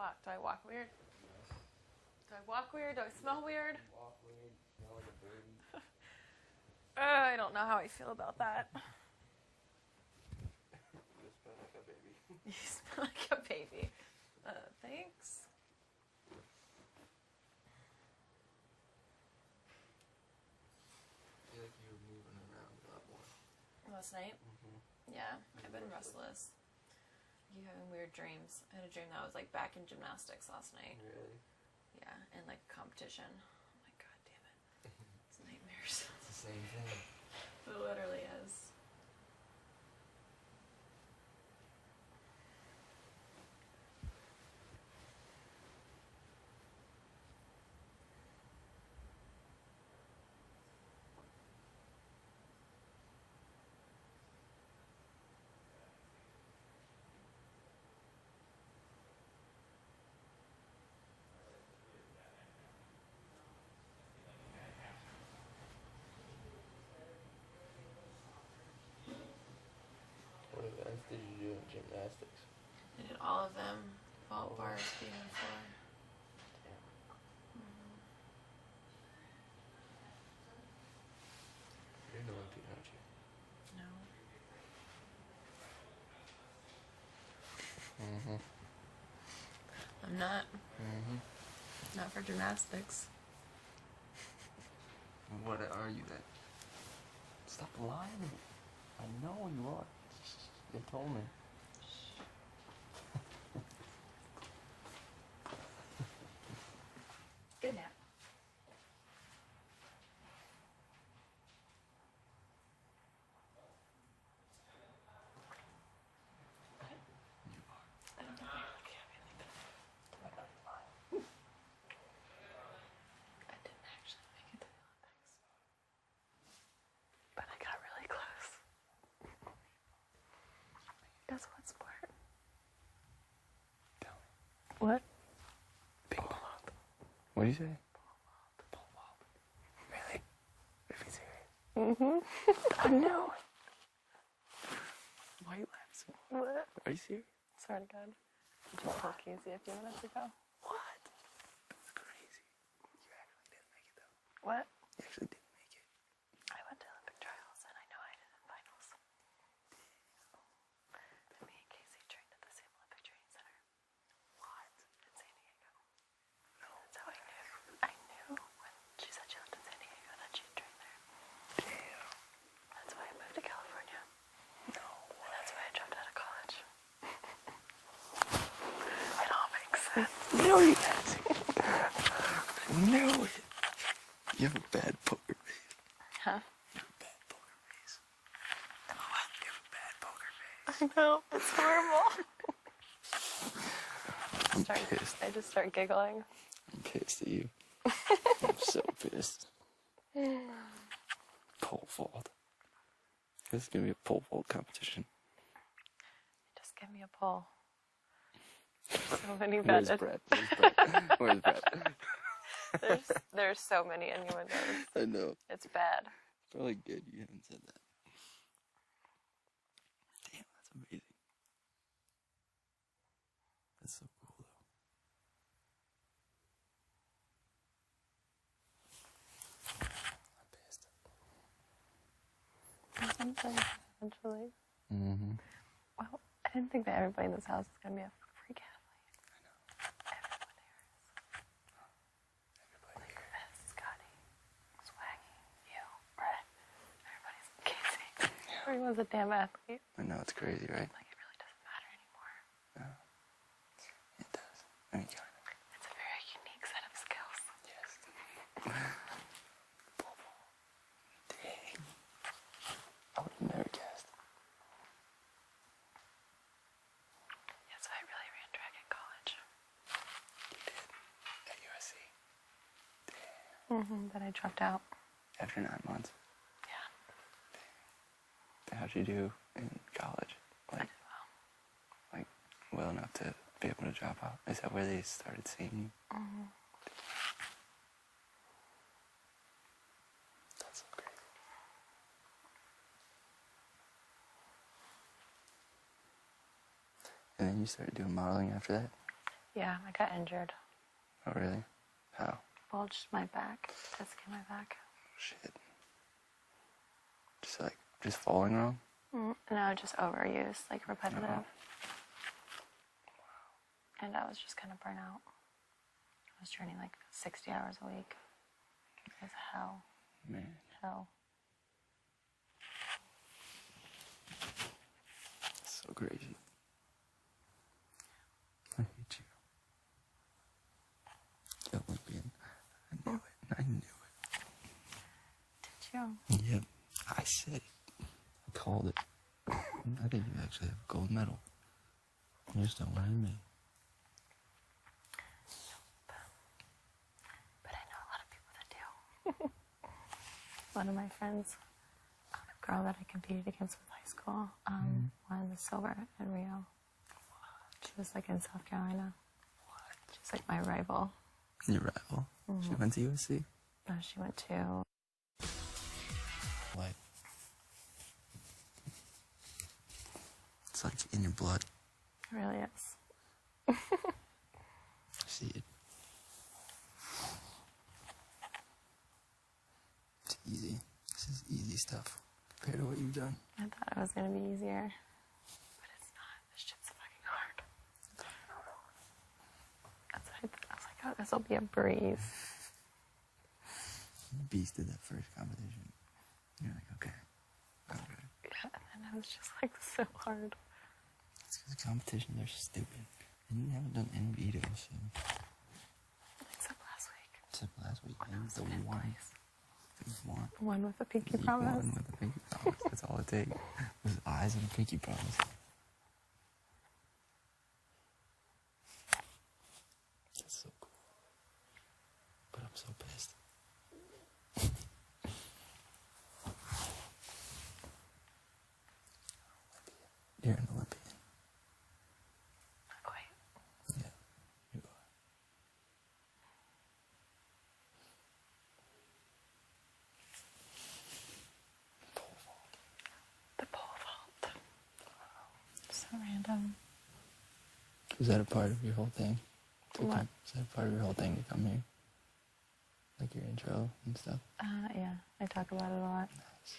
walk? Do I walk weird? Do I walk weird? Do I smell weird? You walk weird. You smell like a baby. I don't know how I feel about that. You smell like a baby. You smell like a baby. Thanks. I feel like you were moving around a lot more. Last night? Mm-hmm. Yeah, I've been restless. You having weird dreams. I had a dream that I was like back in gymnastics last night. Really? Yeah, and like competition. I'm like, God damn it. It's nightmares. It's the same thing. It literally is. What events did you do in gymnastics? I did all of them. Vault bars, being on the floor. Damn. You're an Olympian, aren't you? No. Mm-hmm. I'm not. Mm-hmm. Not for gymnastics. What are you then? Stop lying to me. I know you are. You told me. Good nap. You are. I don't know. I didn't actually make it to the Olympics. But I got really close. Guess what sport? Tell me. What? Ping pong. What do you say? Pole vault. Really? Are you serious? Mm-hmm. I know. Why are you laughing? What? Are you serious? Swear to God. I just told Casey a few minutes ago. What? That's crazy. You actually didn't make it though. What? You actually didn't make it. I went to Olympic trials and I know I did in finals. And me and Casey trained at the same Olympic training center. What? In San Diego. No. That's how I knew. I knew when she said she lived in San Diego that she'd train there. Damn. That's why I moved to California. No And way. that's why I dropped out of college. It all makes sense. No, you didn't. I knew it. You have a bad poker face. Huh? You have a bad poker face. What? You have a bad poker face. I know. It's horrible. I'm pissed. I just start giggling. I'm pissed at you. I'm so pissed. Pole vault. This is gonna be a pole vault competition. Just give me a pull. So many Where's bad. Brett? Where's Brett? Where's Brett? There's so many innuendos. I know. It's bad. Probably good you haven't said that. Damn, that's amazing. That's so cool though. I'm pissed. Something, eventually. Mm-hmm. Well, I didn't think that everybody in this house is going to be a freak athlete. I know. Everyone here is. Everybody Like, here. Scotty, Swaggy, you, Brett. Everybody's Casey. Everyone's a damn athlete. I know, it's crazy, right? Like, it really doesn't matter anymore. No. It does. I mean, kind of. It's a very unique set of skills. Yes. Dang. I would have never guessed. Yeah, so I really ran track in college. You did. At USC. Mm-hmm. Then I dropped out. After 9 months. Yeah. How'd you do in college? I Like, did well. well enough to be able to drop out? Is that where they started seeing you? Mm-hmm. That's so crazy. And then you started doing modeling after that? Yeah, I got injured. Oh, really? How? Bulged my back. Disc in my back. Shit. Just falling wrong? No, just overuse, like repetitive. Oh. And I was just kind of burnt out. I was training like 60 hours a week. It was hell. Man. Hell. So crazy. I hate you. Olympian. I knew it. I knew it. Did you? Yep. I said it. I called it. I think you actually have a gold medal. You just don't want me. But I know a lot of people that do. One of my friends, a girl that I competed against with high school, won the silver in Rio. She was like in South Carolina. She's like my rival. Your rival? She went to USC? No, she went to... Like, it's like in your blood. It really is. I see it. It's easy. This is easy stuff compared to what you've done. I thought it was going to be easier. But it's not. This shit's fucking hard. That's what I thought. I was like, oh, this will be a breeze. You beasted that first competition. You're like, okay. Yeah, and then it was just like so hard. It's because the competitions are stupid. And you haven't done any vetoes, so. Except last week. Except last week. When I And was the fifth one. place. You won. One with a pinky You promise. won with the pinky promise. That's all it takes. With eyes and a pinky promise. That's so cool. But I'm so pissed. You're an Olympian. Not quite. Yeah, you are. The pole vault. So random. Is that a part of your whole thing? What? Is that a part of your whole thing to come here? Like your intro and stuff? Yeah, I talk about it a lot. Nice.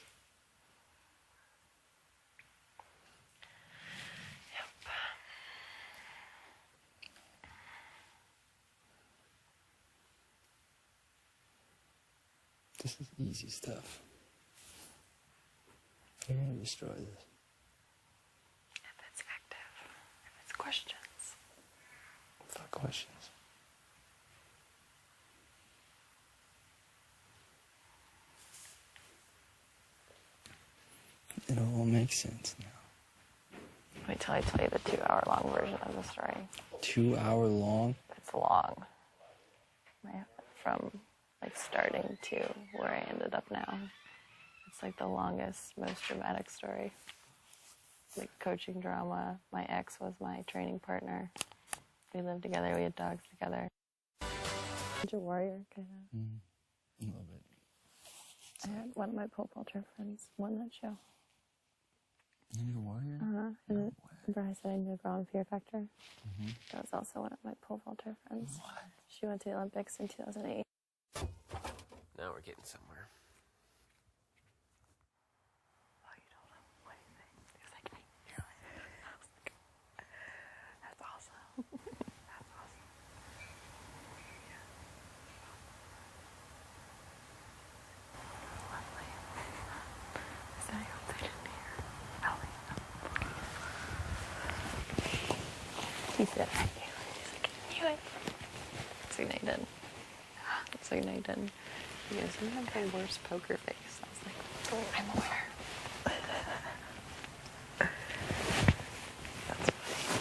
Yep. This is easy stuff. You're gonna destroy this. If it's active. If it's questions. Fuck questions. It all makes sense now. Wait till I tell you the 2-hour-long version of the story. 2 hour long? It's long. From like starting to where I ended up now. It's like the longest, most dramatic story. Like coaching drama. My ex was my training partner. We lived together. We had dogs together. Ninja warrior, kind of. A little bit. I had one of my pole vaulter friends won that show. Ninja warrior? And remember I said I knew a girl on Fear Factor? That was also one of my pole vaulter friends. What? She went to the Olympics in 2008. Now we're getting somewhere. Oh, you told him? What do you think? He was like, I knew it. I was like, that's awesome. That's awesome. Yeah. Lovely. So I hope they didn't hear Ellie. He said, I knew it. He's like, I knew it. So no, he didn't. So no, he didn't. He goes, you have the worst poker face. I was like, oh, I'm aware. That's funny.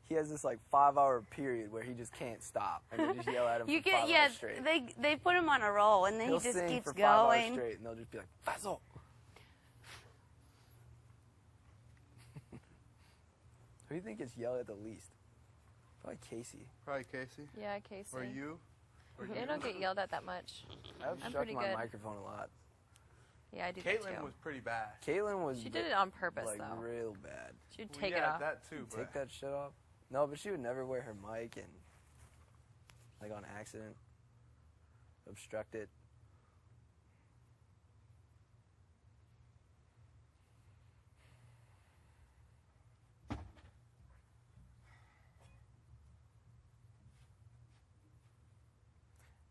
He has this like 5-hour period where he just can't stop, and they just yell at him You for get 5 yeah. hours straight. They put him on a roll, and then He'll he just sing keeps for 5 hours going. straight, and they'll just be like, "Faisal." Who do you gets yelled at the least? Probably Casey. Probably Casey. Yeah, Casey. Or you. Or They don't get yelled at that much. I've I'm struck pretty my good. microphone a lot. Yeah, I do that Caitlin too. was pretty bad. Caitlin was She did it on purpose, like though. real bad. She'd Well, take it yeah, off. that too, but Take that shit off. No, but she would never wear her mic and like on accident obstruct it.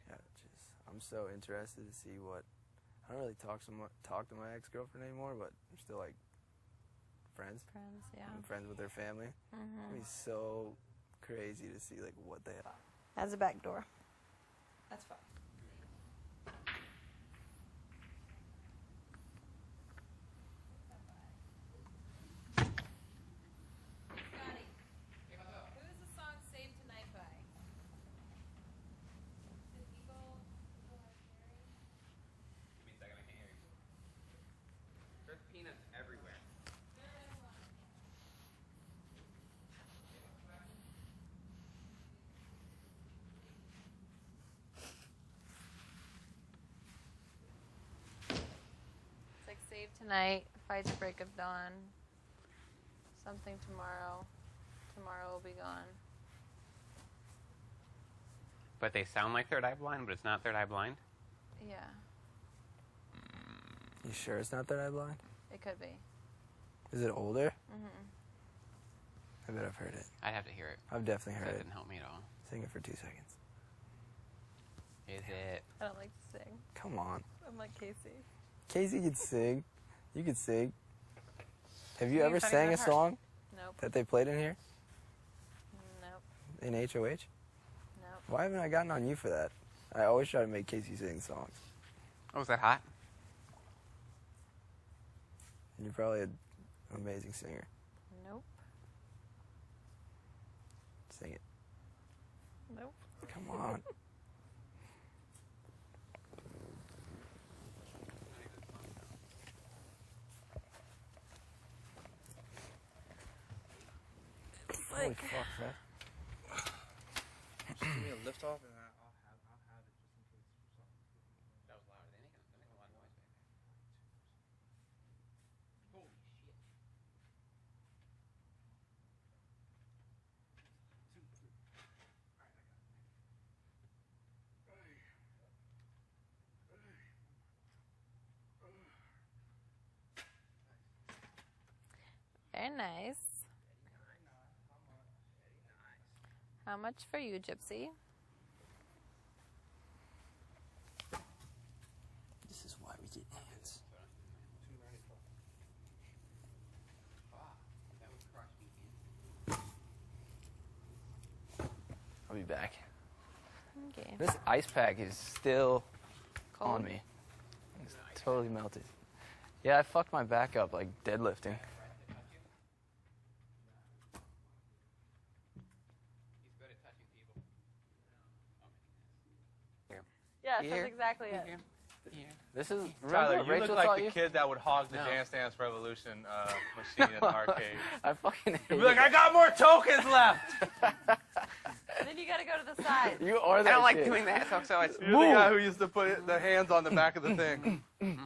Yeah, I'm so interested to see what. I don't really talk to my ex-girlfriend anymore, but I'm still like friends. Friends, yeah. I'm friends with her family. Mm-hmm. It'd be so crazy to see like what they have. Has a back door. That's fine. Who's the song Save Tonight by? Is it Eagle Have Cherry? Give me a second, I can't hear you. There's peanuts everywhere. It's like Save Tonight, Fight the Break of Dawn, Something Tomorrow, Tomorrow Will Be Gone. But they sound like Third Eye Blind, but it's not Third Eye Blind. Yeah, You sure it's not Third Eye Blind? it could be. Is it older? Mm-hmm. I bet I've heard it. I'd have to hear it. I've definitely 'cause heard that it. didn't help me at all. Sing it for 2 seconds. Is it? I don't like to sing. Come on. I'm like Casey. Casey could sing. You could sing. Have you You're ever finding sang a that hard. song Nope. that they played in here? Nope. In HOH? Nope. Why haven't I gotten on you for that? I always try to make Casey sing songs. Oh, is that hot? And you're probably an amazing singer. Nope. Sing it. Nope. Come on. Holy fuck, man. just give me a lift off and I'll have it just in case for something. That was loud. They make a lot of noise back there. Holy shit. Very nice. How much for you, Gypsy? This is why we get hands. That would crush me, man. I'll be back. Okay. This ice pack is still Cold? on me. It's totally melted. Yeah, I fucked my back up like deadlifting. He's good at touching people. Yes, Here. that's exactly it. Here. This is Tyler, what you Rachel look like taught the you? kid that would hog the No. Dance Dance Revolution machine in the arcade. I fucking hate You'd be like, it. I got more tokens left. And then you gotta go to the side. You are I that don't like kid. doing that, so it's You're the guy who used to put the hands on the back of the thing. You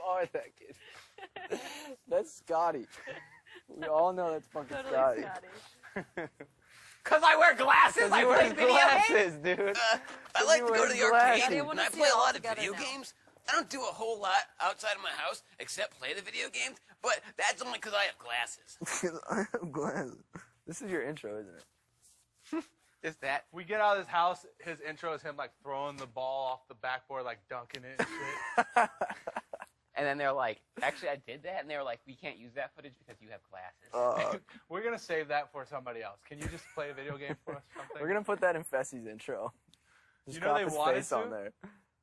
are that kid. That's Scotty. We all know that's fucking Totally Scotty. Scotty. Because I wear glasses. I You play wear video games. glasses, dude. I like You to go wear to the glasses. arcade, I and wanna I see play it a all lot of together video now. games. I don't do a whole lot outside of my house except play the video games, but that's only because I have glasses. I have glasses. This is your intro, isn't it? Just that. We get out of this house, his intro is him like throwing the ball off the backboard, like dunking it and shit. And then they're like, actually, I did that. And they were like, we can't use that footage because you have glasses. We're gonna save that for somebody else. Can you just play a video game for us or something? We're gonna put that in Fessy's intro. Just You know crop they his wanted face to? on there.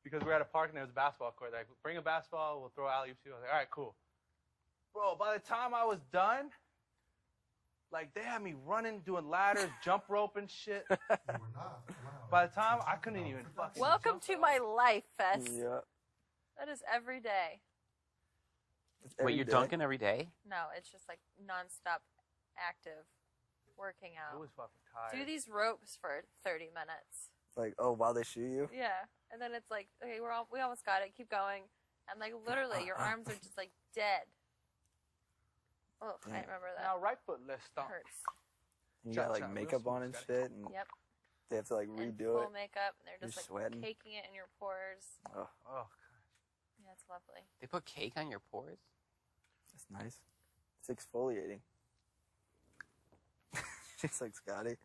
Because we're at a park and there's a basketball court. They're like, bring a basketball, we'll throw alley-oop too. I was like, all right, cool. Bro, by the time I was done, like they had me running, doing ladders, jump rope and shit. By the time I couldn't even fucking Welcome jump. to my life, Fest. Yeah. That is every day. It's every Wait, you're day. dunking every day? No, it's just like nonstop active working It out. was fucking tired. Do these ropes for 30 minutes. It's like, oh, while they shoot you? Yeah. And then it's like, okay, we almost got it. Keep going. And like literally, your arms are just like dead. Oh, I Damn. remember that. Now right foot let's It stomp. hurts. You Cha- got like cha, real makeup smooth, on and Scotty. shit, and Yep. they have to like And redo full it. makeup, and they're You're just like sweating. caking it in your pores. Oh, Oh, Yeah, it's lovely. They put cake on your pores? that's nice. It's exfoliating. It's like, Scotty,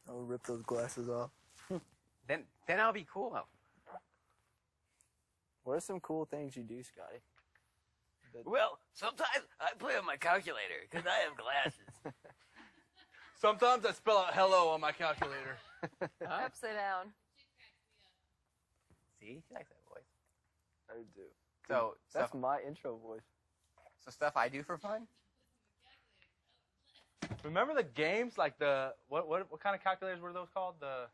I'll rip those glasses off. Then I'll be cool. What are some cool things you do, Scotty? Well, sometimes I play with my calculator because I have glasses. sometimes I spell out hello on my calculator. Huh? Upside down. See? She likes that voice. I do. So That's stuff, my intro voice. so stuff I do for fun? Remember the games like the what kind of calculators were those called? The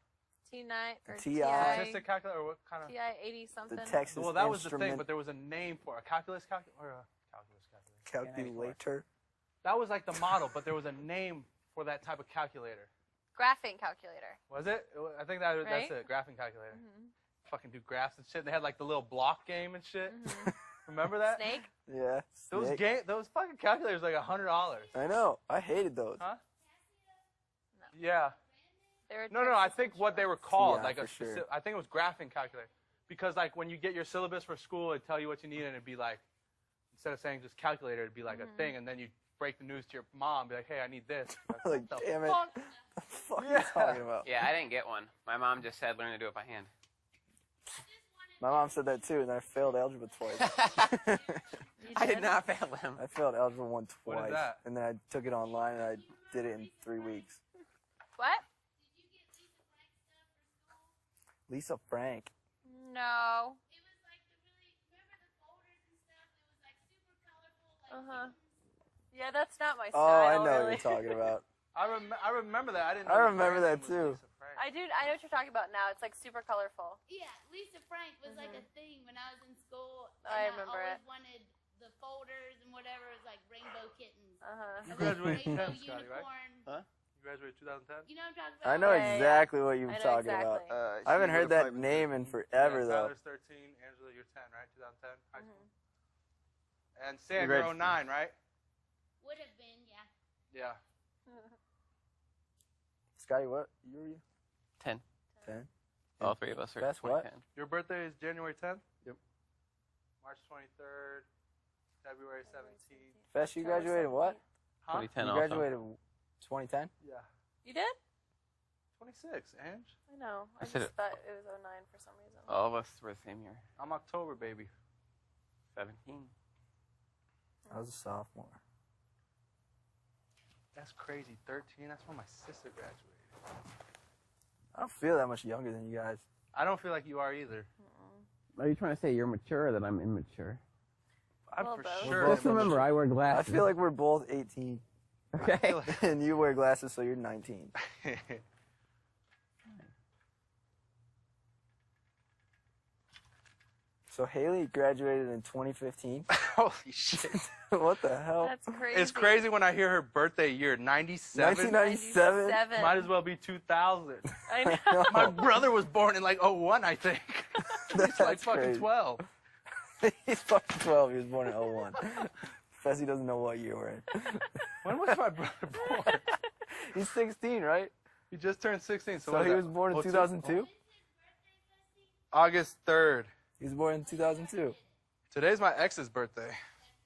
T9 or TI. statistic calculator or what kind of? TI 80 something. The Texas Well, that was the thing, Instrument but there was a name for it. A calculus calculator or a calculus calculator. calculator. That was like the model, but there was a name for that type of calculator. Graphing calculator. Was it? I think that's Right? it. Graphing calculator. Mhm. Fucking do graphs and shit. They had like the little block game and shit. Mhm. Remember that? Snake. Yeah. Those snake. those fucking calculators like $100. I know. I hated those. Huh? Yeah. They're No, I Texas think what they were Instruments. called, Yeah, like for a sure. specific, I think it was graphing calculator, because like when you get your syllabus for school, it'd tell you what you need, and it'd be like, instead of saying just calculator, it'd be like a thing, and then you break the news to your mom, be like, hey, I need this. Like, Like, what the damn it. fuck? What the fuck Yeah. are you talking about? Yeah, I didn't get one. My mom just said learn to do it by hand. My mom said that too, and I failed algebra twice. You I did not fail them. I failed algebra 1 twice. What is that? And then I took it online and I did it in 3 weeks. What? Lisa Frank. No. It was like the really, remember the folders and stuff? It was like super colorful. Like Uh-huh. Yeah, that's not my Oh, style. I know really. what you're talking about. I remember that. I didn't. I know the remember brand that name was too. Lisa Frank. I know what you're talking about now. It's like super colorful. Yeah, Lisa Frank was like a thing when I was in school. I And remember I always it. wanted the folders and whatever. It was like rainbow kittens. Uh-huh. You And then graduated rainbow 10, Scotty, right? unicorn. You graduated 2010. You know what I'm talking about? I know Yeah, yeah, exactly what I you're know talking exactly. about. I haven't heard that name in forever, Yeah, though. Tyler's 13, Angela, you're 10, right? 2010, high Mm-hmm. school. And Sam, you're 09, right? Would have been, yeah. Yeah. Scotty, what year were you? 10. 10? All three of us are That's what? 2010. Your birthday is January 10th? Yep. March 23rd, February 17th. Fest, you graduated what? Huh? 2010 You also. graduated 2010? Yeah. You did? 26, Ange. I know. I I said just it. thought it was 09 for some reason. All of us were the same year. I'm October, baby. 17. I was a sophomore. That's crazy. 13, that's when my sister graduated. I don't feel that much younger than you guys. I don't feel like you are either. Are you trying to say you're mature or that I'm immature? I'm Well, for both. sure. Well, Just remember, I wear I glasses. feel like we're both 18. Okay. And you wear glasses, so you're 19. So Haley graduated in 2015. Holy shit. What the hell? That's crazy. It's crazy when I hear her birthday year, 97. 1997? 97. Might as well be 2000. I know. My brother was born in like 01, I think. He's like That's fucking crazy. 12. He's fucking 12. He was born in 01. Fessy doesn't know what year we're in. When was my brother born? He's 16, right? He just turned 16. So, So what he is was that? born in 02? 2002? August 3rd. He was born in 2002. Today's my ex's birthday.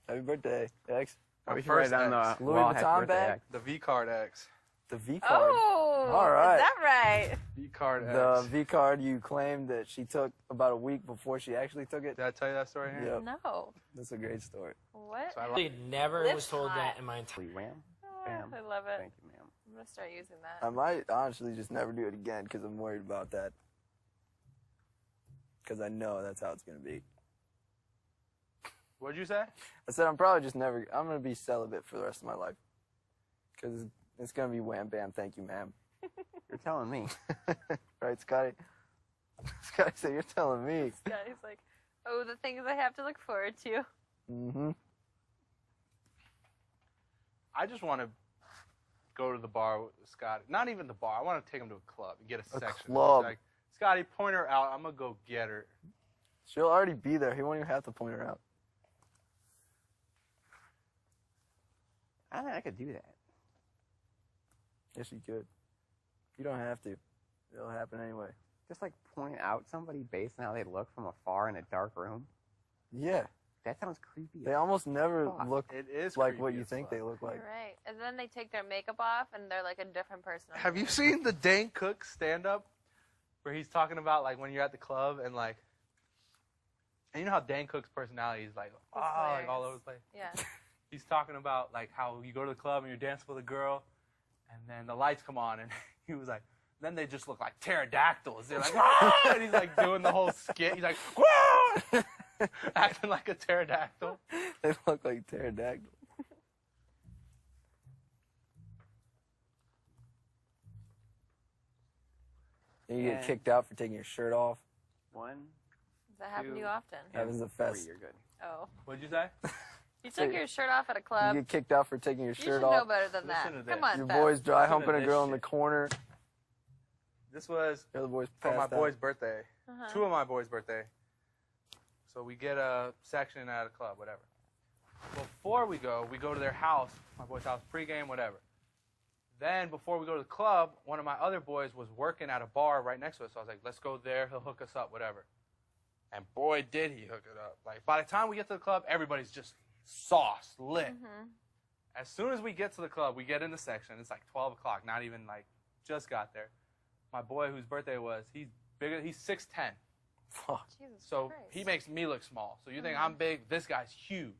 Happy birthday, X. My We should write first down ex. the Louis wall, happy Vuitton birthday, bag? X. The V card X. The V card. Oh, All right. Is that right? V card The X. V card you claimed that she took about a week before she actually took it. Did I tell you that story here? Yep. No. That's a great story. What? So I I never Lips was told hot. that in my entire Wham. Oh, Bam. I love it. Thank you, ma'am. I'm gonna start using that. I might honestly just never do it again because I'm worried about that. Because I know that's how it's going to be. What'd you say? I said I'm probably just never, I'm going to be celibate for the rest of my life. Because it's going to be wham bam, thank you, ma'am. You're telling me. Right, Scotty? Scotty said, you're telling me. Scotty's like, oh, the things I have to look forward to. Mm-hmm. I just want to go to the bar with Scotty. Not even the bar. I want to take him to a club and get a section. club. Like, Scotty, point her out. I'm gonna go get her. She'll already be there. He won't even have to point her out. I think I could do that. Yes, you could. You don't have to. It'll happen anyway. Just like point out somebody based on how they look from afar in a dark room. Yeah. That sounds creepy. They almost never Fuck. look It is like creepy what you as think fuck. they look like. You're right. And then they take their makeup off and they're like a different person. Have you seen the Dane Cook stand-up where he's talking about like when you're at the club and like, and you know how Dane Cook's personality is like, like all hilarious. over the place. Yeah. He's talking about like how you go to the club and you're dancing with a girl, and then the lights come on, and he was like, then they just look like pterodactyls. They're like, "Wah!" And he's like doing the whole skit. He's like, "Wah!" Acting like a pterodactyl. They look like pterodactyls. And you get Yeah. kicked out for taking your shirt off. 1, Does that happen to you 2, often? Happens at 3, fest. you're good. Oh. What'd you say? You took your shirt off at a You club. get kicked out for taking your You shirt should know off. better than that. Listen to Come this. on, Your Fef. boy's dry Listen to humping a this girl in the shit. corner. This was The other boy's for my passed out. boy's birthday. Uh-huh. 2 of my boys' birthday. So we get a section at a club, whatever. Before we go to their house, my boy's house, pregame, whatever. Then before we go to the club, one of my other boys was working at a bar right next to us. So I was like, let's go there. He'll hook us up, whatever. And boy, did he hook it up. Like by the time we get to the club, everybody's just sauced, lit. Mhm. As soon as we get to the club, we get in the section. It's like 12 o'clock, not even like just got there. My boy whose birthday it was, he's bigger, he's 6'10". Fuck. Jesus So Christ. he makes me look small. So you think I'm big, this guy's huge.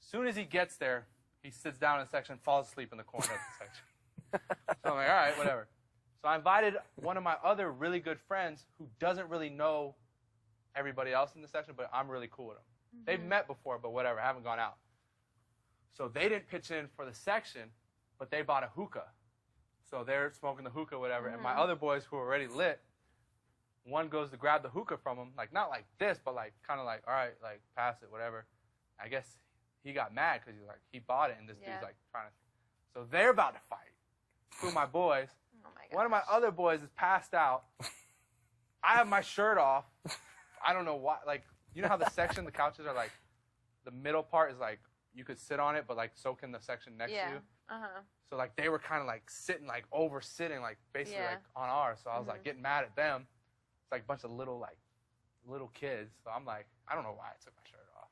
As soon as he gets there, he sits down in the section, falls asleep in the corner of the section. So I'm like, all right, whatever. So I invited one of my other really good friends who doesn't really know everybody else in the section, but I'm really cool with them. They've met before, but whatever, haven't gone out. So they didn't pitch in for the section, but they bought a hookah. So they're smoking the hookah, whatever. And my other boys who are already lit, one goes to grab the hookah from him, like not like this, but like kind of like, all right, like pass it, whatever. I guess he got mad because he bought it, and this Yeah. dude's like trying to. So they're about to fight. Two of my boys. Oh my God. One of my other boys is passed out. I have my shirt off. I don't know why. Like, you know how the section, the couches are like, the middle part is like, you could sit on it, but like so can the section next to Yeah. you. Uh-huh. So like they were kind of like sitting, like over sitting, like basically Yeah. like on ours. So I was like getting mad at them. It's like a bunch of little kids. So I'm like, I don't know why I took my shirt off.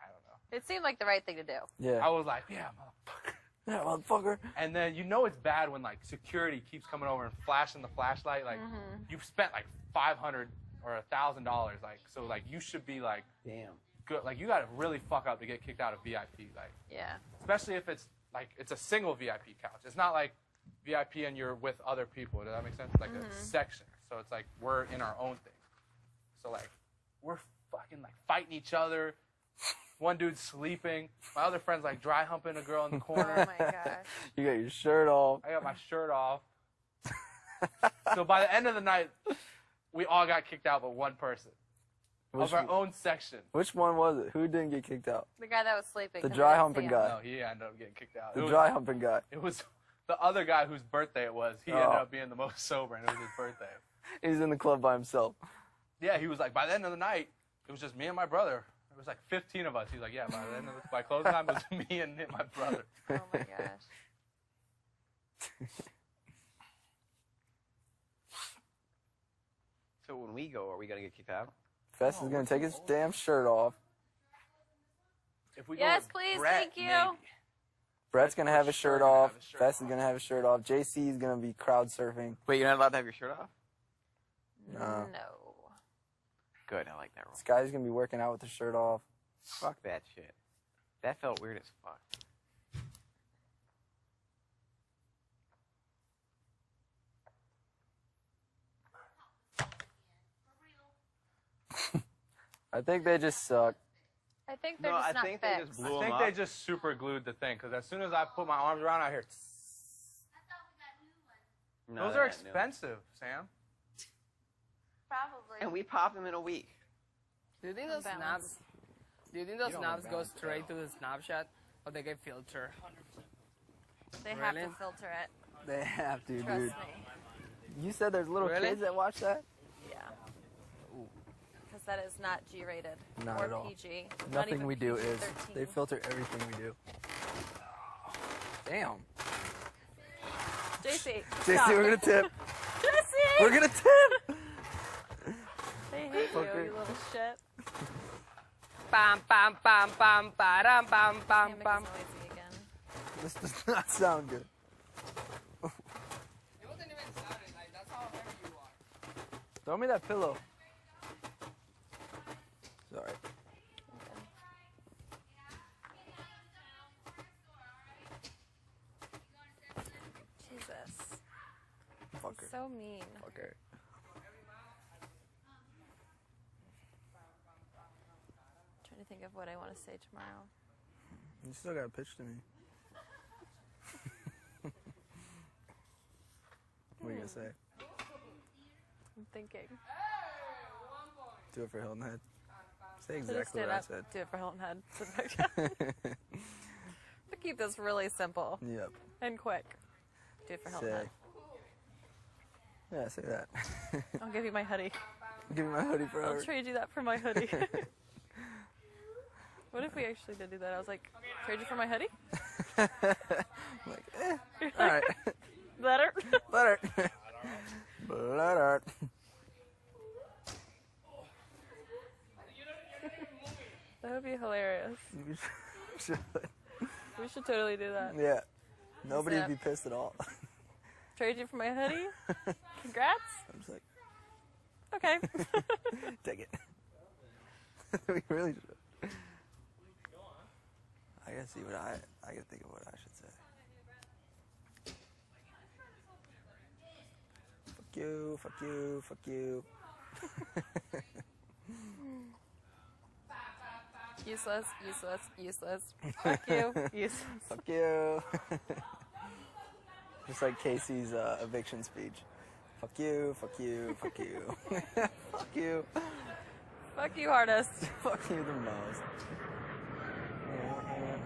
I don't know. It seemed like the right thing to do. Yeah. I was like, yeah, motherfucker. Yeah, motherfucker. And then you know it's bad when like security keeps coming over and flashing the flashlight. Like you've spent like $500 or $1,000. Like so like you should be like Damn. good. Like you got to really fuck up to get kicked out of VIP. Like Yeah. especially if it's like it's a single VIP couch. It's not like VIP and you're with other people. Does that make sense? Like a section. So it's like we're in our own thing. So like we're fucking like fighting each other. One dude's sleeping. My other friend's like dry humping a girl in the Oh corner. my gosh. You got your shirt off. I got my shirt off. So by the end of the night, we all got kicked out but one person Which, of our own section. which one was it? Who didn't get kicked out? The guy that was sleeping. The 'cause dry I didn't humping see him. guy. No, he ended up getting kicked out. The It was, dry humping guy. it was the other guy whose birthday it was. He ended Oh. up being the most sober, and it was his birthday. He's in the club by himself. Yeah, he was like, by the end of the night, it was just me and my brother. It was like 15 of us. He was like, yeah, by closing time, it was me and my brother. Oh my gosh. So when we go, are we gonna get kicked out? Fest is gonna take his damn shirt off. If we Yes, go with please, Brett, thank you. maybe. Brett's gonna have his sure shirt gonna off. have his shirt Fest is gonna have his shirt off. JC is gonna be crowd surfing. Wait, you're not allowed to have your shirt off? No. No. Good, I like that rule. Sky's gonna be working out with his shirt off. Fuck that shit. That felt weird as fuck. I think they just suck. I think they're No, just I not think they fixed. just I blew him think up. they just super glued the thing, because as soon as I put my arms around it, I hear, I thought we got new ones. No, those they're are not new. expensive, Sam. Probably. And we popped them in a week. Do you think those Unbalanced. snaps? Do you think those You don't snaps go balance straight though. to the Snapchat, or they get filtered? They have Really? to filter it. They have to, Trust dude. me. You said there's little Really? kids that watch that? Yeah. Because that is not G-rated Not or at all. PG. Not Nothing even we do is. PG-13. They filter everything we do. Damn. JC, JC, stop. we're gonna tip. JC! We're gonna tip. They hate you, Fucker. you little shit. Bam, bam, bam, bam, ba-dum, bam, bam, Can't make bam. us noisy again. This does not sound good. It wasn't even sounding like that's how heavy you are. Throw me that pillow. Sorry. Jesus. Fucker. So mean. Fucker. Trying to think of what I want to say tomorrow. You still got a pitch to me. What are you gonna say? I'm thinking. Do it for Hilton Head. Say So just exactly stand what I up, said. do it for Hilton Head. Sit back down. But keep this really simple Yep. and quick. Do it for Hilton Say. Head. Yeah, say that. I'll give you my hoodie. Give me my hoodie for I'll her. trade you that for my hoodie. What if we actually did do that? I was like, trade you for my hoodie? I'm like, all right. Better? Butter. Butter. That would be hilarious. You should. We should totally do that. Yeah. Nobody would Snap. be pissed at all. Trade you for my hoodie? Congrats. I'm just like, Okay. take it. We really should. I gotta see what I gotta think of what I should say. Fuck you, fuck you, fuck you. Useless, useless, useless. Fuck you, useless. Fuck you. Just like Casey's eviction speech. Fuck you, fuck you, fuck you. Fuck you. Fuck you, artist. Fuck you the most.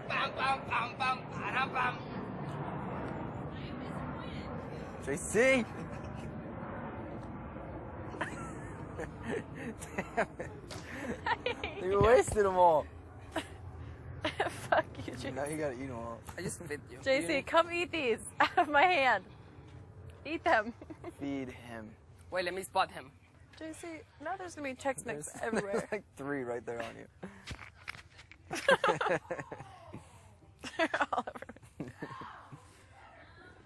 Bam, bam, bam, bam, ba-dum, bam. JC! Damn it. You wasted them all. Fuck you, JC. Now you gotta eat them all. I just fit you. JC, come eat these out of my hand. Eat them. Feed him. Wait, let me spot him. JC, now there's gonna be Chex Mix There's everywhere. like 3 right there on you. They're all over me.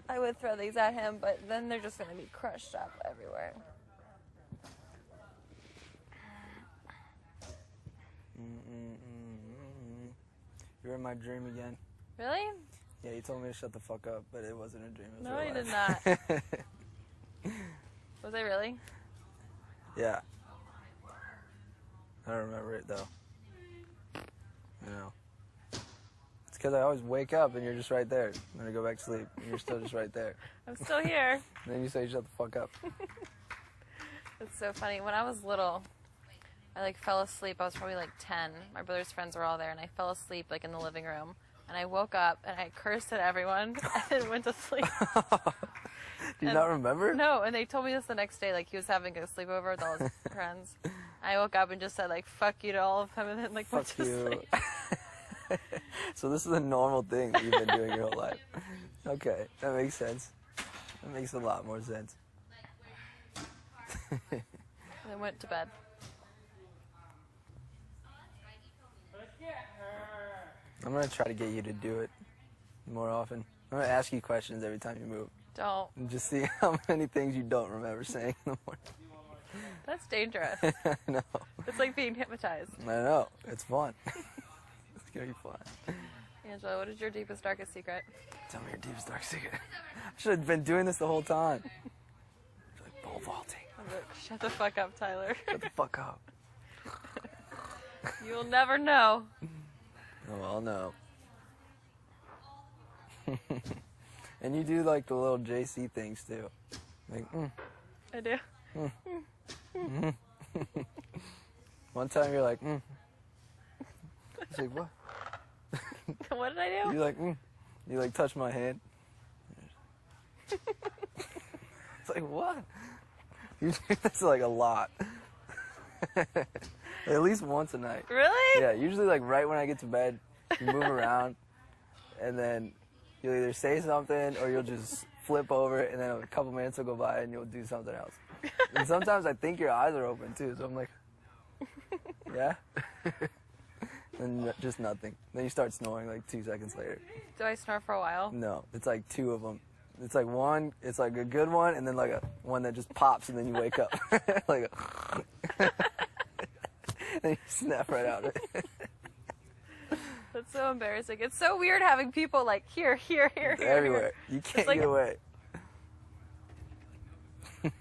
I would throw these at him, but then they're just gonna be crushed up everywhere. You're in my dream again. Really? Yeah, you told me to shut the fuck up, but it wasn't a dream. It was No, real you did life. Was I really? Yeah. I don't remember it though. You know. It's because I always wake up and you're just right there. Then I go back to sleep and you're still just right there. I'm still here. And then you say shut the fuck up. It's so funny. When I was little, I like fell asleep. I was probably like 10. My brother's friends were all there, and I fell asleep like in the living room. And I woke up and I cursed at everyone and then went to sleep. Do you not remember? No, and they told me this the next day. Like he was having a sleepover with all his friends. I woke up and just said like "fuck you" to all of them, and then like went Fuck to you. sleep. So this is a normal thing that you've been doing your whole life. Okay, that makes sense. That makes a lot more sense. And then went to bed. I'm gonna try to get you to do it more often. I'm gonna ask you questions every time you move. Don't. And just see how many things you don't remember saying in the morning. That's dangerous. I know. It's like being hypnotized. I know. It's fun. It's gonna be fun. Angela, what is your deepest, darkest secret? Tell me your deepest dark secret. I should have been doing this the whole time. It's like pole vaulting. I'm like, shut the fuck up, Tyler. Shut the fuck up. You'll never know. Oh, I'll know. And you do like the little JC things too. Like, I do. One time you're like, It's like, what? What did I do? You like, You like touch my hand. like, what? You do this like a lot. At least once a night. Really? Yeah, usually like right when I get to bed, you move around, and then you'll either say something or you'll just flip over, and then a couple minutes will go by and you'll do something else. And sometimes I think your eyes are open too, so I'm like, yeah? And just nothing. Then you start snoring like 2 seconds later. Do I snore for a while? No, it's like two of them. It's like one, it's like a good one, and then like a one that just pops and then you wake up. Like a and you snap right out of it. That's so embarrassing. It's so weird having people like here, here, here, here. Everywhere. You can't like get away. Shut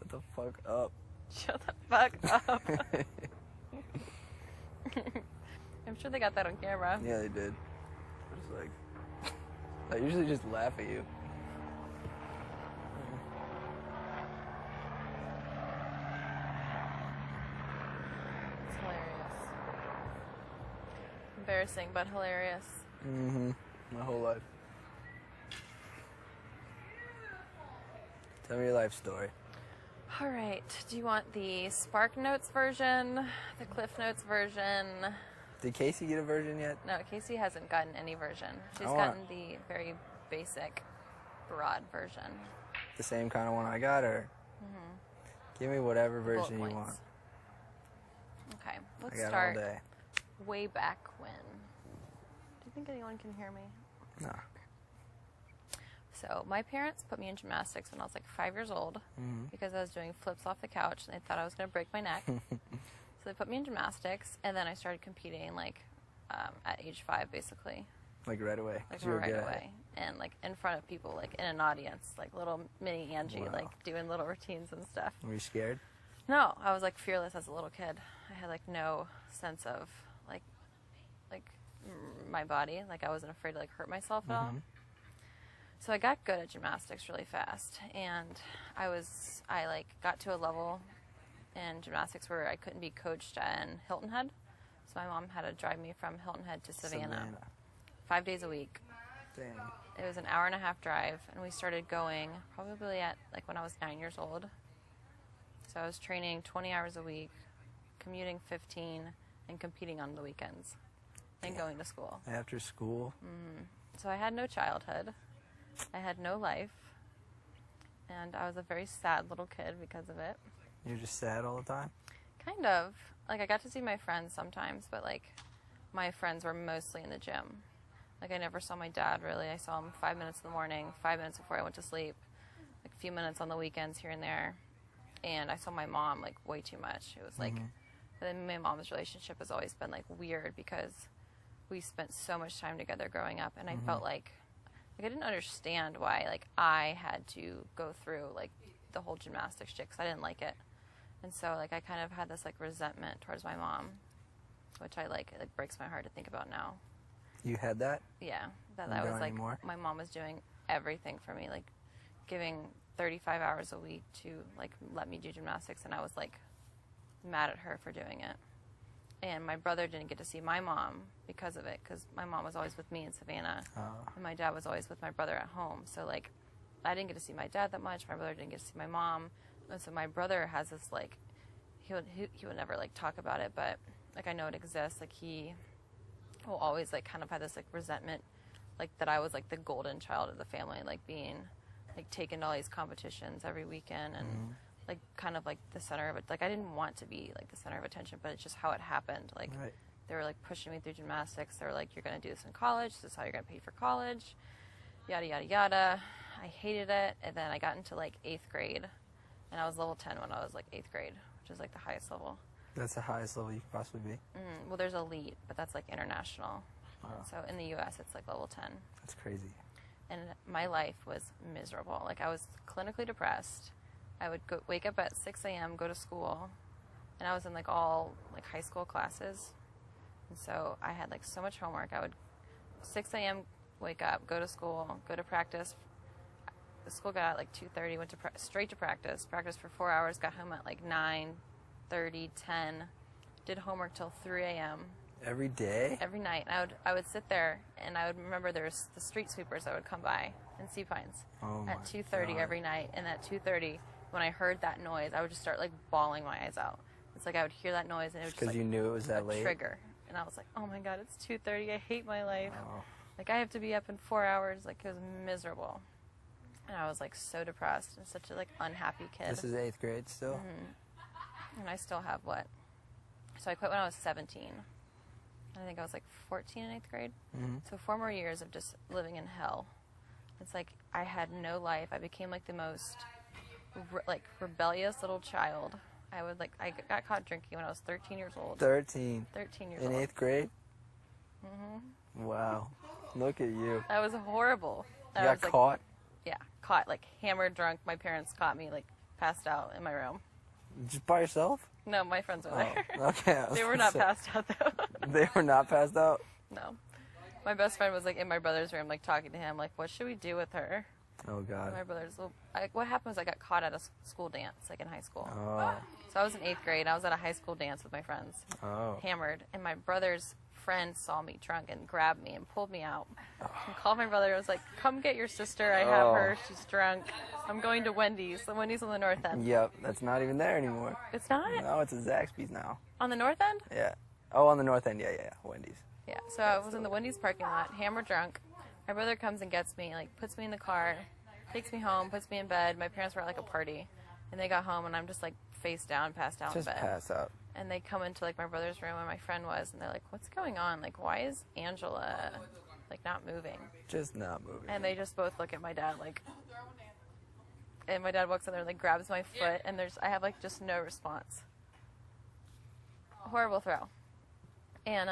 the fuck up. Shut the fuck up. I'm sure they got that on camera. Yeah, they did. Just like, I usually just laugh at you. It's hilarious. Embarrassing, but hilarious. Mm-hmm. My whole life. Tell me your life story. All right. Do you want the Spark Notes version, the Cliff Notes version? Did Casey get a version yet? No, Casey hasn't gotten any version. She's I want- gotten the very basic, broad version. The same kind of one I got, or give me whatever Bullet version you points. want. Okay, let's I got start all day. way back when. Do you think anyone can hear me? No. So my parents put me in gymnastics when I was like 5 years old because I was doing flips off the couch and they thought I was going to break my neck. So they put me in gymnastics, and then I started competing like at age 5, basically, Like right away. like 'cause you were right good at it. away, and like in front of people, like in an audience, like little mini Angie, Wow. like doing little routines and stuff. Were you scared? No, I was like fearless as a little kid. I had like no sense of like my body. Like I wasn't afraid to like hurt myself at all. So I got good at gymnastics really fast, and I like got to a level in gymnastics where I couldn't be coached in Hilton Head. So my mom had to drive me from Hilton Head to Savannah 5 days a week. Damn. It was an hour-and-a-half drive, and we started going probably at like when I was 9 years old. So I was training 20 hours a week, commuting 15, and competing on the weekends, and going to school. After school? So I had no childhood. I had no life. And I was a very sad little kid because of it. You're just sad all the time? Kind of. Like, I got to see my friends sometimes, but, like, my friends were mostly in the gym. Like, I never saw my dad, really. I saw him 5 minutes in the morning, 5 minutes before I went to sleep, like, a few minutes on the weekends here and there. And I saw my mom, like, way too much. It was, like, my mom's relationship has always been, like, weird because we spent so much time together growing up, and I felt like I didn't understand why, like, I had to go through, like, the whole gymnastics shit because I didn't like it. And so, like, I kind of had this, like, resentment towards my mom, which I, like, it breaks my heart to think about now. You had that? Yeah, that You I was, don't like, anymore? my mom was doing everything for me, like, giving 35 hours a week to, like, let me do gymnastics, and I was, like, mad at her for doing it. And my brother didn't get to see my mom because of it, because my mom was always with me in Savannah, and my dad was always with my brother at home. So, like, I didn't get to see my dad that much. My brother didn't get to see my mom. And so my brother has this, like, he would never, like, talk about it, but, like, I know it exists. Like, he will always, like, kind of have this, like, resentment, like, that I was, like, the golden child of the family, like, being, like, taken to all these competitions every weekend and, like, kind of, like, the center of it. Like, I didn't want to be, like, the center of attention, but it's just how it happened. Like, Right. they were, like, pushing me through gymnastics. They were like, you're going to do this in college. This is how you're going to pay for college. Yada, yada, yada. I hated it. And then I got into, like, 8th grade. And I was level 10 when I was, like, 8th grade, which is, like, the highest level. That's the highest level you could possibly be. Well, there's elite, but that's, like, international. Wow. So in the U.S., it's, like, level 10. That's crazy. And my life was miserable. Like, I was clinically depressed. I would wake up at 6 a.m., go to school, and I was in, like, all, like, high school classes. And so I had, like, so much homework. I would 6 a.m., wake up, go to school, go to practice. The school got out at, like, 2:30, went to straight to practice for 4 hours, got home at, like, 9:30, 10, did homework till 3 a.m. Every day? every night. And I would sit there, and I would remember there's the street sweepers that would come by. in Sea Pines Oh at my 2:30 God. every night. And at 2:30, when I heard that noise, I would just start like bawling my eyes out. It's like I would hear that noise and it would just Because like you knew it was that a late. trigger. And I was like, oh my God, it's 2:30. I hate my life. Oh. Like I have to be up in 4 hours. Like it was miserable. And I was like so depressed and such a like unhappy kid. This is 8th grade still. And I still have what? So I quit when I was 17. I think I was like 14 in 8th grade. So 4 more years of just living in hell. It's like I had no life. I became like the most rebellious little child. I got caught drinking when I was 13 years old. 13 13 years in old. 8th grade. Wow, look at you. That was horrible. You I got was, like, caught. Yeah, caught like hammered drunk. My parents caught me like passed out in my room. Just by yourself? No, my friends were Oh, there. okay. I was They were gonna not say, passed out though. They were not passed out. No. My best friend was like in my brother's room, like talking to him, like, what should we do with her? Oh God. My brother's. What happened was I got caught at a school dance, like in high school. Oh. So I was in 8th grade. I was at a high school dance with my friends, Oh. hammered, and my brother's friend saw me drunk and grabbed me and pulled me out. And called my brother. I was like, "Come get your sister. I have her. She's drunk. I'm going to Wendy's. The Wendy's on the north end." Yep, that's not even there anymore. It's not No, it's a Zaxby's now. on the north end. Yeah. Oh, on the north end. Yeah. Wendy's. Yeah, so I was in the Wendy's parking lot, hammered drunk. My brother comes and gets me, like puts me in the car, takes me home, puts me in bed. My parents were at like a party, and they got home, and I'm just like face down, passed out Just in bed. pass out. And they come into like my brother's room where my friend was, and they're like, "What's going on? Like, why is Angela like not moving?" Just not moving. And they just both look at my dad like, and my dad walks in there, and, like grabs my foot, and I have like just no response. Horrible throw. And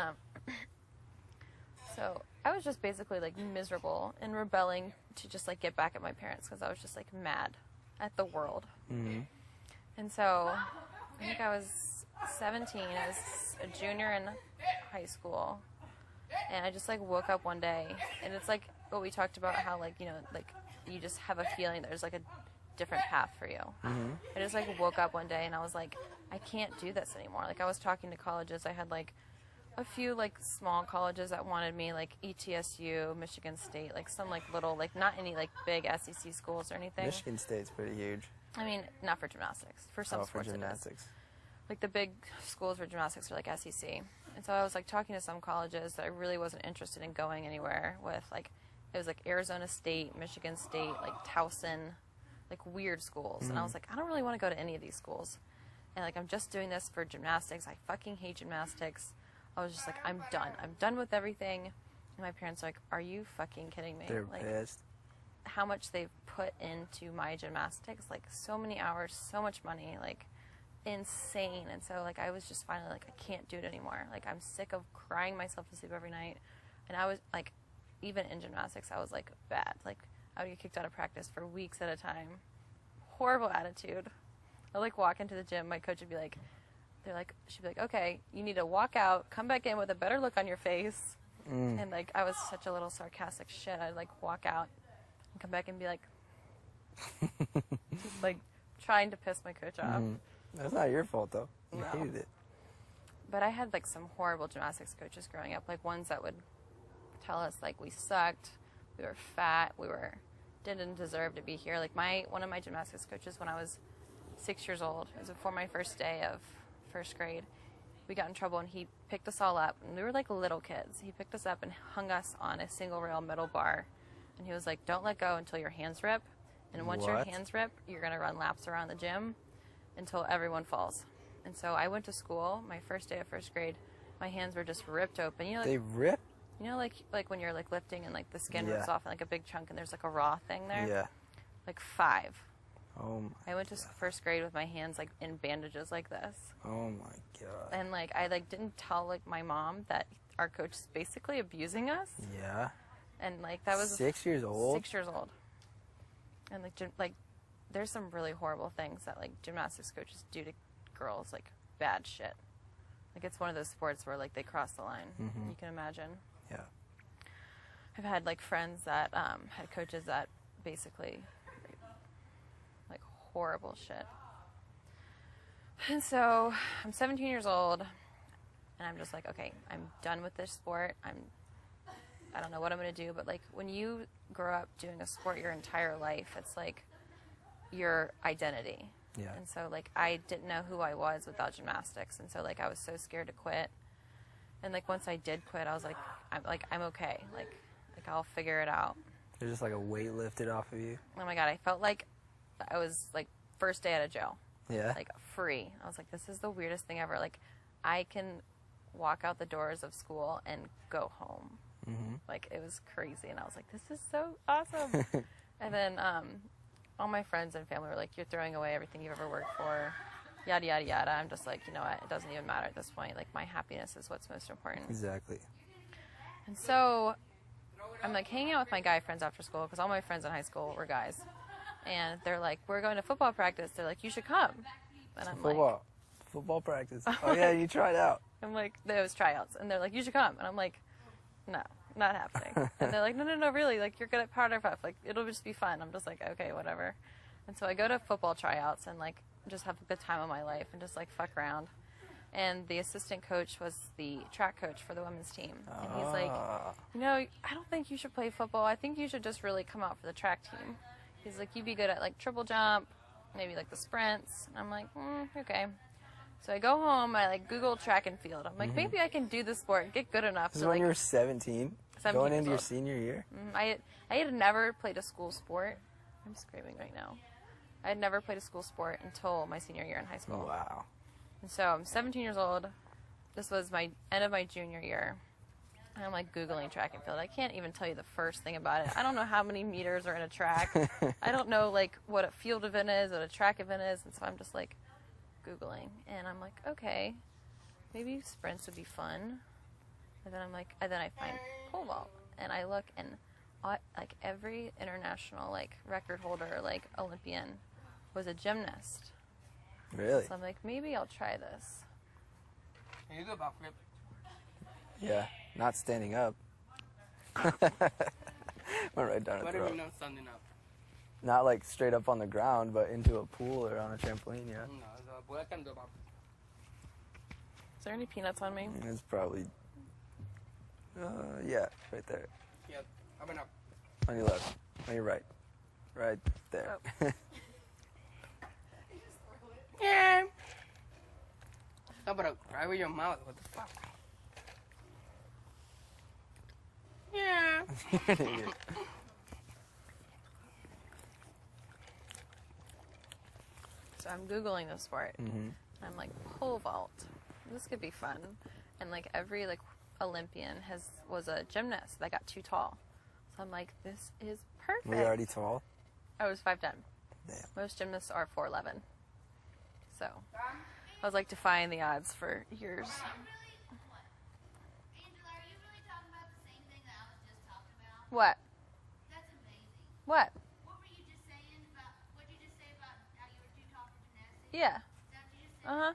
so I was just basically like miserable and rebelling to just like get back at my parents because I was just like mad at the world. And so I think I was 17. I was a junior in high school, and I just like woke up one day, and it's like what we talked about, how like like you just have a feeling there's like a different path for you. I just like woke up one day and I was like, I can't do this anymore. Like I was talking to colleges. I had like a few like small colleges that wanted me, like ETSU, Michigan State, like some like little, like not any like big SEC schools or anything. Michigan State's pretty huge. I mean, not for gymnastics. For some Oh, for sports it is. gymnastics. Like the big schools for gymnastics are like SEC. And so I was like talking to some colleges that I really wasn't interested in going anywhere with. Like it was like Arizona State, Michigan State, like Towson, like weird schools. And I was like, I don't really want to go to any of these schools. And like I'm just doing this for gymnastics. I fucking hate gymnastics. I was just like, I'm done. I'm done with everything. And my parents are like, are you fucking kidding me? They're like pissed. how much they've put into my gymnastics, like so many hours, so much money, like insane. And so like I was just finally like, I can't do it anymore. Like I'm sick of crying myself to sleep every night. And I was like, even in gymnastics, I was like bad. Like I would get kicked out of practice for weeks at a time. Horrible attitude. I'd like walk into the gym, my coach would be like, she'd be like, okay, you need to walk out, come back in with a better look on your face. And like I was such a little sarcastic shit. I'd like walk out and come back and be like, just like trying to piss my coach off. That's not your fault though. You No. hated it. But I had like some horrible gymnastics coaches growing up, like ones that would tell us like we sucked, we were fat, didn't deserve to be here. Like one of my gymnastics coaches when I was 6 years old, it was before my first day of first grade, we got in trouble and he picked us all up, and we were like little kids. He picked us up and hung us on a single rail metal bar, and he was like, don't let go until your hands rip, and once your What? hands rip, you're gonna run laps around the gym until everyone falls. And so I went to school, my first day of first grade, my hands were just ripped open. You know, like, They rip? like when you're like lifting and like the skin Yeah. rips off in like a big chunk and there's like a raw thing there? Yeah. Like 5. Oh my. I went to first grade with my hands like in bandages like this. Oh my god. And like I like didn't tell like my mom that our coach is basically abusing us. Yeah. And like that was 6 years old. 6 years old. And like there's some really horrible things that like gymnastics coaches do to girls, like bad shit. Like it's one of those sports where like they cross the line. You can imagine. Yeah. I've had like friends that had coaches that basically like horrible shit. And so I'm 17 years old and I'm just like, okay, I'm done with this sport. I don't know what I'm going to do. But like when you grow up doing a sport your entire life, it's like your identity. Yeah. And so like I didn't know who I was without gymnastics. And so like I was so scared to quit. And like once I did quit, I was like, I'm okay. Like I'll figure it out. There's just like a weight lifted off of you. Oh my God, I felt like I was like first day out of jail. Yeah. Like free. I was like, this is the weirdest thing ever. Like I can walk out the doors of school and go home. Mm-hmm. Like it was crazy. And I was like, this is so awesome. And then all my friends and family were like, you're throwing away everything you've ever worked for. Yada, yada, yada. I'm just like, you know what? It doesn't even matter at this point. Like my happiness is what's most important. Exactly. And so I'm like hanging out with my guy friends after school because all my friends in high school were guys. And they're like, we're going to football practice. They're like, you should come. And I'm like, Football practice. Oh yeah, you tried out. I'm like, there was tryouts. And they're like, you should come. And I'm like, no, not happening. And they're like, no, really. Like, you're good at powder puff. Like, it'll just be fun. I'm just like, okay, whatever. And so I go to football tryouts and, like, just have the time of my life and just, like, fuck around. And the assistant coach was the track coach for the women's team. And he's like, you know, I don't think you should play football. I think you should just really come out for the track team. He's like, you'd be good at, like, triple jump, maybe, like, the sprints. And I'm like, okay. So I go home, I, like, Google track and field. I'm like, maybe I can do this sport and get good enough. This is to, when like, you were 17? 17 Going years into your old. senior year? I had never played a school sport. I'm screaming right now. I had never played a school sport until my senior year in high school. Wow. And so I'm 17 years old. This was my end of my junior year. And I'm like Googling track and field. I can't even tell you the first thing about it. I don't know how many meters are in a track. I don't know like what a field event is, what a track event is. And so I'm just like Googling. And I'm like, okay, maybe sprints would be fun. And then I find pole vault. And I look and like every international like record holder, like Olympian was a gymnast. Really? So I'm like, maybe I'll try this. Can you do a backflip? Yeah. Not standing up. Went right down What the if throat. you're not standing up? Not like straight up on the ground, but into a pool or on a trampoline, yeah. No, so boy, I can do a backflip. Is there any peanuts on me? It's probably, yeah, right there. Yep. Open up. On your left. On your right. Right there. Yeah. No, but right with your mouth. What the fuck? Yeah. So I'm Googling this sport. Mhm. I'm like, pole vault. This could be fun. And like every like Olympian was a gymnast that got too tall. So I'm like, this is perfect. Were you already tall? I was 5'10". Damn. Most gymnasts are 4'11". So I was like defying the odds for years. Angela, are you really talking about the same thing that I was just talking about? What? That's amazing. What? What were you just saying about, what did you just say about how you were too tall for gymnastics? Yeah. Is that what you just said? Uh-huh.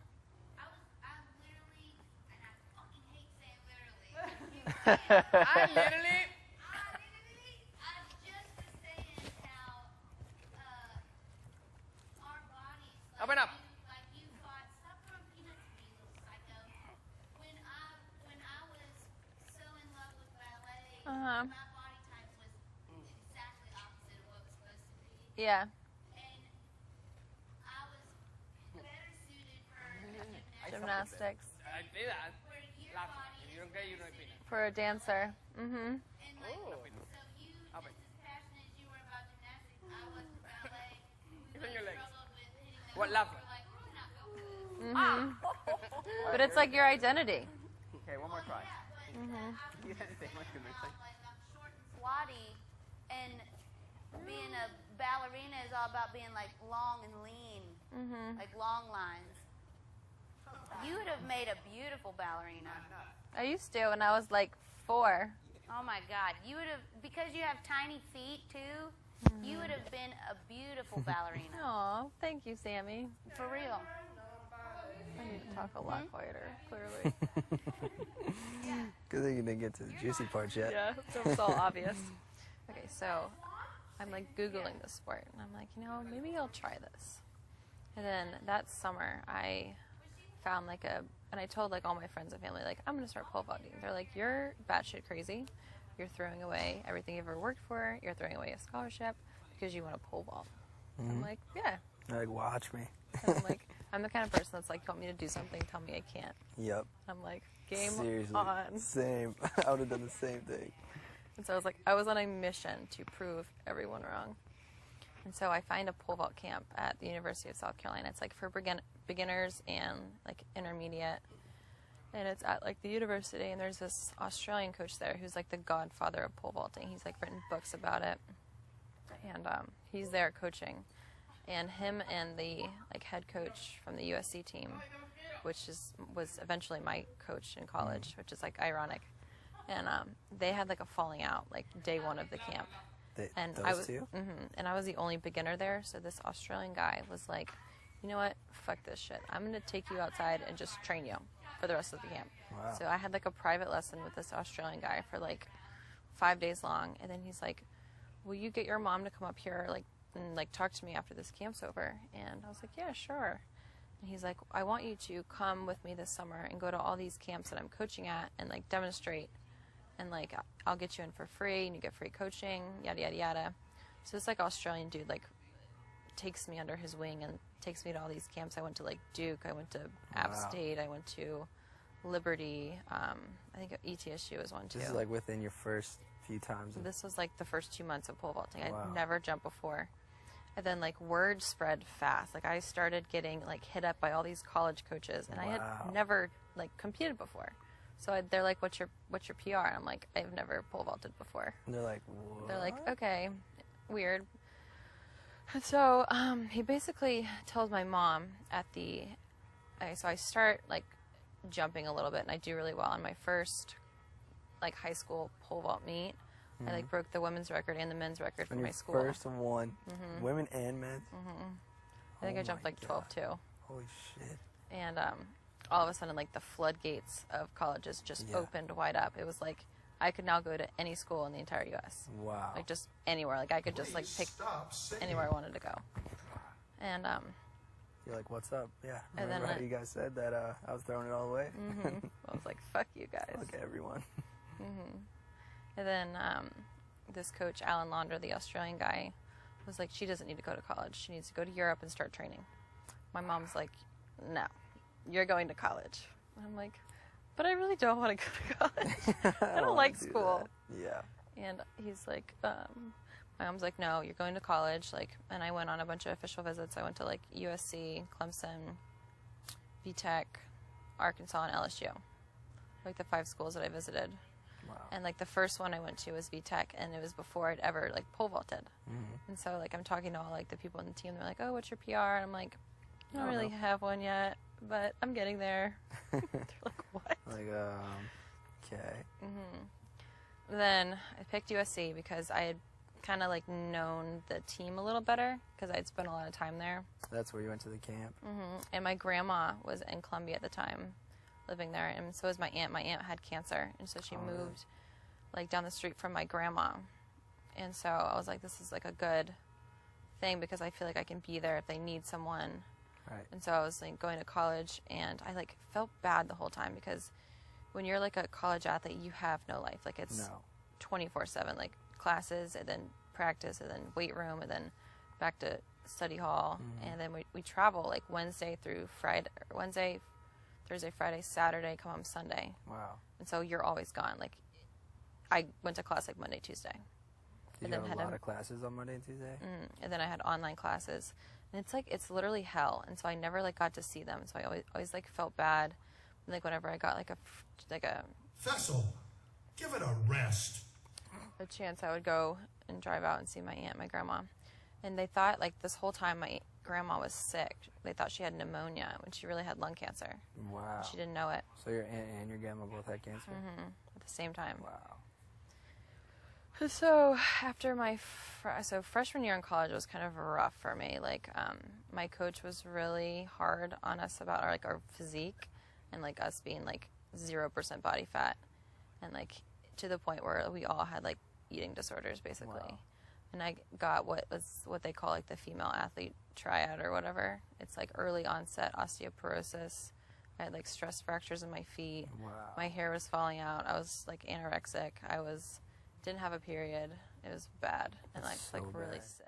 I'm literally, and I fucking hate saying literally. I I literally. I just was saying how, our bodies, like, Open up. you thought, stop throwing peanuts at me, little psycho. When I was so in love with ballet, Uh-huh. my body type was exactly opposite of what it was supposed to be. Yeah. And I was better suited for Gymnastics. I did that. where your Laugh. body If is you don't get it, you don't get it. For a dancer. Mm-hmm. and like, so you just as passionate as you were about gymnastics, I was for ballet. We Even your legs. struggled with hitting them. What laugh? We're like, we're not going Mm-hmm. But it's like your identity. Okay, one more try. like, I'm short and squatty, and being a ballerina is all about being like long and lean, like long lines. You would have made a beautiful ballerina. I used to when I was like 4. Oh my God, you would have, because you have tiny feet too. You would have been a beautiful ballerina. Aw, thank you, Sammy. For real. I need to talk a lot quieter, clearly. Good thing you didn't get to the juicy parts yet. Yeah, so it's all obvious. Okay, so I'm like Googling this sport, and I'm like, maybe I'll try this. And then that summer, I found and I told like all my friends and family, like, I'm gonna start pole vaulting. They're like, you're batshit crazy. you're throwing away everything you've ever worked for. You're throwing away a scholarship because you want to pole vault. I'm like, yeah. They're like, watch me. And I'm like, I'm the kind of person that's like, you want me to do something, tell me I can't. Yep. I'm like, game Seriously. on. Same. I would have done the same thing. And so I was like, I was on a mission to prove everyone wrong. And so I find a pole vault camp at the University of South Carolina. It's like for beginners and like intermediate. And it's at like the university, and there's this Australian coach there who's like the godfather of pole vaulting. He's like written books about it. And he's there coaching. And him and the like head coach from the USC team, which was eventually my coach in college, which is like ironic. And they had like a falling out like day one of the camp. And those I was two? and I was the only beginner there, so this Australian guy was like, you know what, fuck this shit, I'm gonna take you outside and just train you for the rest of the camp. Wow. So I had like a private lesson with this Australian guy for like 5 days long, and then he's like, will you get your mom to come up here like and like talk to me after this camp's over? And I was like, yeah, sure. And he's like, I want you to come with me this summer and go to all these camps that I'm coaching at and like demonstrate, and like I'll get you in for free and you get free coaching, yada yada yada. So this like Australian dude like takes me under his wing and takes me to all these camps. I went to like Duke, I went to App State, I went to Liberty, I think ETSU was one too. This is like within your first few times. This was like the first 2 months of pole vaulting. Wow. I'd never jumped before. And then like word spread fast. Like I started getting like hit up by all these college coaches, and I had never like competed before. So they're like, what's your PR? And I'm like, I've never pole vaulted before. And they're like, what? They're like, okay, weird. And so he basically tells my mom so I start like jumping a little bit, and I do really well on my first like high school pole vault meet. I like broke the women's record and the men's record for On my your school. first one, women and men. I think I jumped like 12 too. Holy shit. And all of a sudden, like the floodgates of colleges just opened wide up. It was like I could now go to any school in the entire U.S. Wow. Like just anywhere. Like I could just like pick anywhere I wanted to go. And You're like, what's up? Yeah. And Remember then how you guys said that I was throwing it all away? I was like, fuck you guys. Fuck everyone. And then this coach, Alan Launder, the Australian guy, was like, she doesn't need to go to college. She needs to go to Europe and start training. My mom's like, no, you're going to college. And I'm like, but I really don't want to go to college. I don't like school. Yeah. And he's like, my mom's like, no, you're going to college. Like, and I went on a bunch of official visits. I went to like USC, Clemson, VTech, Arkansas, and LSU. Like the 5 schools that I visited. Wow. And like the first one I went to was VTech, and it was before I'd ever like pole vaulted. And so like I'm talking to all like the people in the team. They're like, oh, what's your PR? And I'm like, I don't really have one yet, but I'm getting there. They're like, what? Like, okay. Then I picked USC because I had kind of like known the team a little better because I'd spent a lot of time there. That's where you went to the camp. And my grandma was in Columbia at the time, living there, and so was my aunt. My aunt had cancer, and so she moved like down the street from my grandma. And so I was like, this is like a good thing because I feel like I can be there if they need someone. Right. And so I was like going to college, and I like felt bad the whole time because when you're like a college athlete, you have no life. Like it's 24/7, like classes and then practice and then weight room and then back to study hall. And then we travel like Wednesday through Friday, Wednesday, Thursday, Friday, Saturday, come home Sunday. Wow. And so you're always gone. Like I went to class like Monday, Tuesday. Did you have a lot of classes on Monday and Tuesday? And then I had online classes. And it's like, it's literally hell. And so I never like got to see them. So I always like felt bad. And, like whenever I got like a Fessel, give it a rest. A chance, I would go and drive out and see my aunt, my grandma. And they thought like this whole time my grandma was sick. They thought she had pneumonia when she really had lung cancer. Wow. She didn't know it. So your aunt and your grandma both had cancer? At the same time. Wow. So after my freshman year in college was kind of rough for me. Like my coach was really hard on us about our physique and like us being like 0% body fat, and like to the point where we all had like eating disorders basically. Wow. And I got what they call like the female athlete triad or whatever. It's like early onset osteoporosis. I had like stress fractures in my feet. Wow. My hair was falling out. I was like anorexic. I was Didn't have a period. It was bad and That's like so really bad. sick.